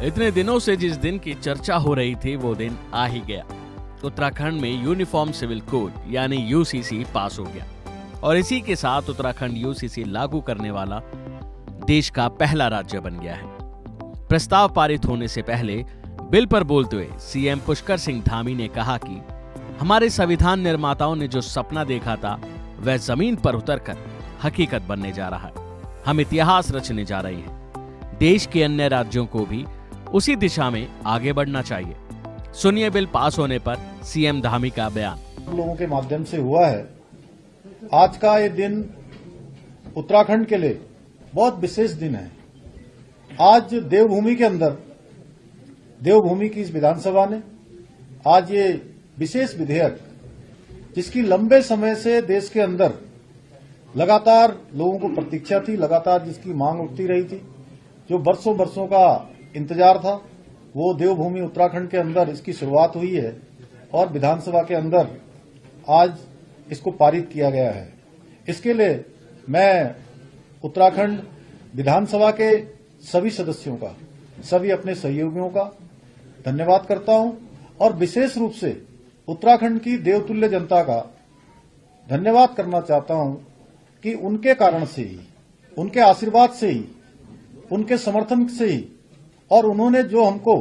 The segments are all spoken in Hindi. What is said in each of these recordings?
इतने दिनों से जिस दिन की चर्चा हो रही थी वो दिन आ ही गया। उत्तराखंड में यूनिफॉर्म सिविल कोड यानी यूसीसी पास हो गया और इसी के साथ उत्तराखंड यूसीसी लागू करने वाला देश का पहला राज्य बन गया है। प्रस्ताव पारित होने से पहले बिल पर बोलते हुए सीएम पुष्कर सिंह धामी ने कहा कि हमारे संविधान निर्माताओं ने जो सपना देखा था वह जमीन पर उतरकर हकीकत बनने जा रहा है। हम इतिहास रचने जा रहे हैं। देश के अन्य राज्यों को भी उसी दिशा में आगे बढ़ना चाहिए। सुनिए बिल पास होने पर सीएम धामी का बयान। लोगों के माध्यम से हुआ है। आज का ये दिन उत्तराखंड के लिए बहुत विशेष दिन है। आज देवभूमि के अंदर, देवभूमि की इस विधानसभा ने आज ये विशेष विधेयक, जिसकी लंबे समय से देश के अंदर लगातार लोगों को प्रतीक्षा थी, लगातार जिसकी मांग उठती रही थी, जो वर्षों वर्षों का इंतजार था, वो देवभूमि उत्तराखंड के अंदर इसकी शुरुआत हुई है और विधानसभा के अंदर आज इसको पारित किया गया है। इसके लिए मैं उत्तराखंड विधानसभा के सभी सदस्यों का, सभी अपने सहयोगियों का धन्यवाद करता हूं और विशेष रूप से उत्तराखंड की देवतुल्य जनता का धन्यवाद करना चाहता हूं कि उनके कारण से ही, उनके आशीर्वाद से ही, उनके समर्थन से ही और उन्होंने जो हमको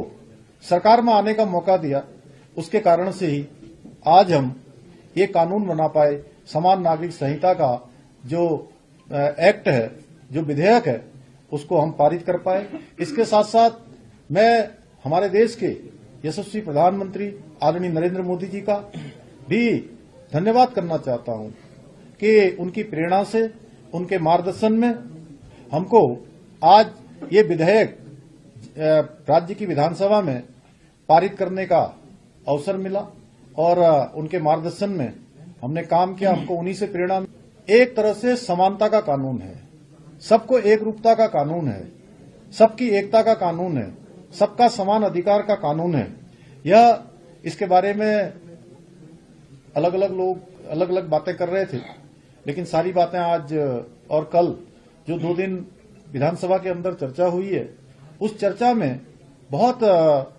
सरकार में आने का मौका दिया, उसके कारण से ही आज हम ये कानून बना पाए। समान नागरिक संहिता का जो एक्ट है, जो विधेयक है, उसको हम पारित कर पाए। इसके साथ साथ मैं हमारे देश के यशस्वी प्रधानमंत्री आदरणीय नरेंद्र मोदी जी का भी धन्यवाद करना चाहता हूं कि उनकी प्रेरणा से, उनके मार्गदर्शन में हमको आज ये विधेयक राज्य की विधानसभा में पारित करने का अवसर मिला और उनके मार्गदर्शन में हमने काम किया। हमको उन्हीं से प्रेरणा। एक तरह से समानता का कानून है, सबको एक रूपता का कानून है, सबकी एकता का कानून है, सबका समान अधिकार का कानून है। यह इसके बारे में अलग अलग लोग अलग अलग बातें कर रहे थे, लेकिन सारी बातें आज और कल जो 2 दिन विधानसभा के अंदर चर्चा हुई है, उस चर्चा में बहुत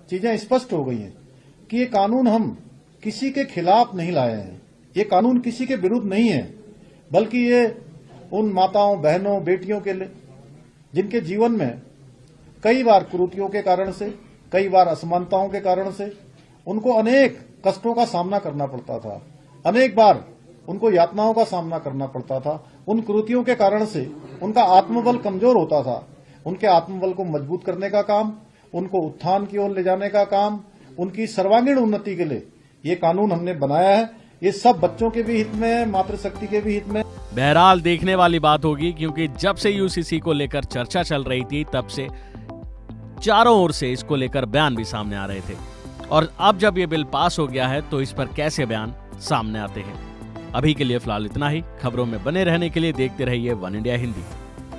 चीजें स्पष्ट हो गई हैं कि ये कानून हम किसी के खिलाफ नहीं लाए हैं, ये कानून किसी के विरुद्ध नहीं है, बल्कि ये उन माताओं, बहनों, बेटियों के लिए जिनके जीवन में कई बार कुरीतियों के कारण से, कई बार असमानताओं के कारण से उनको अनेक कष्टों का सामना करना पड़ता था, अनेक बार उनको यातनाओं का सामना करना पड़ता था। उन कुरीतियों के कारण से उनका आत्मबल कमजोर होता था। उनके आत्मबल को मजबूत करने का काम, उनको उत्थान की ओर ले जाने का काम, उनकी सर्वांगीण उन्नति के लिए ये कानून हमने बनाया है। ये सब बच्चों के भी हित में है, मातृशक्ति के भी हित में। बहरहाल देखने वाली बात होगी, क्योंकि जब से यूसीसी को लेकर चर्चा चल रही थी तब से चारों ओर से इसको लेकर बयान भी सामने आ रहे थे और अब जब ये बिल पास हो गया है तो इस पर कैसे बयान सामने आते हैं। अभी के लिए फिलहाल इतना ही। खबरों में बने रहने के लिए देखते रहिए वन इंडिया हिंदी।